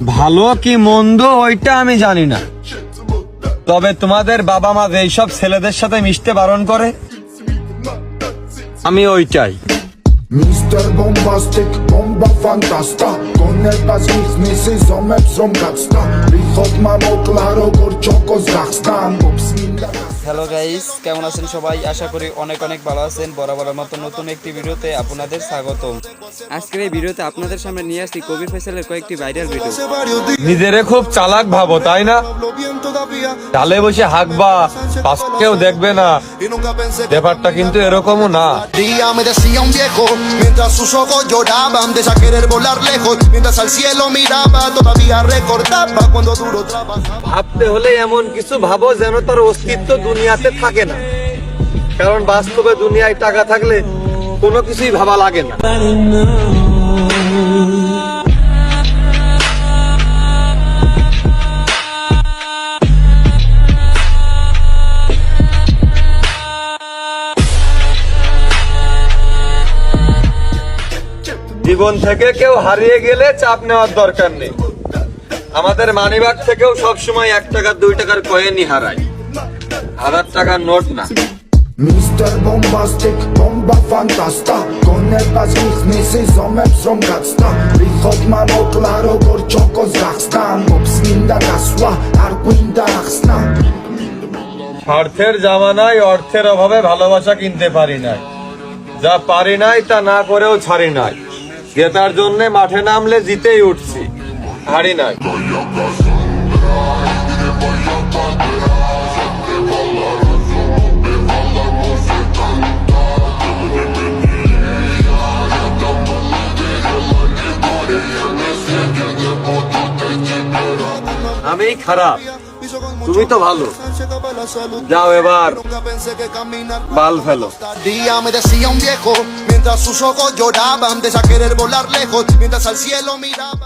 ভালো কি মন্দ ওইটা আমি জানি না, তবে তোমাদের বাবা মা যেসব ছেলেদের সাথে মিশতে বারণ করে আমি ওইটাই। Mr. Bombastic, bomba fantasta. Con el pasmix misi zomep zomgatsta. Lichot mamo claro gorchoko zachstan. Hello guys, কেমন আছেন সবাই? আশা করি অনেক অনেক ভালো আছেন। বরাবরের মতো নতুন একটি ভিডিওতে আপনাদের স্বাগতম। আজকের এই ভিডিওতে আপনাদের সামনে নিয়ে আসছি কবির ফয়সালের কয়েকটি ভাইরাল ভিডিও। নিজেরে খুব চালাক ভাবো, তাই না? ডালে বসে হাঁকবা, পাশেও দেখবে না, ব্যাপারটা কিন্তু এরকমও না। Día me decía un viejo, mientras sus ojos lloraban, de ya querer volar lejos, mientras al cielo miraba, todavía recordaba cuando duro trabajaba. ভাবতে হলে এমন কিছু ভাবো যেন তার অস্তিত্ব দুনিয়াতে থাকে না, কারণ বাস্তবে দুনিয়ায় টাকা থাকলে কোনো কিছুই ভাবা লাগে না। জীবন থেকে কেউ হারিয়ে গেলে চাপ নেওয়ার দরকার নেই। আমাদের মানিব্যাগ থেকেও সবসময় 1 টাকা 2 টাকার কয়েনই হারায়, 1000 টাকার নোট না। Mr. Bombastic, bomba fantasta. Con el pasmix misi zomep zomgatsta. Lichot mamo claro gorchoko zachstan. Popsminda gaswa, arquinda achsna. স্বার্থের জামানায় অর্থের অভাবে ভালোবাসা কিনতে পারি নাই, যা পারি নাই তা না করেও ছাড়ি নাই। জেতার জন্য মাঠে নামলে জিতেই উঠছি, হারি নাই। আমি খারাপ, তুমি তো ভালো। যাও এবার বাল ফেলো। Día me decía un viejo, mientras sus ojos lloraban, de ya querer volar lejos, mientras al cielo miraba.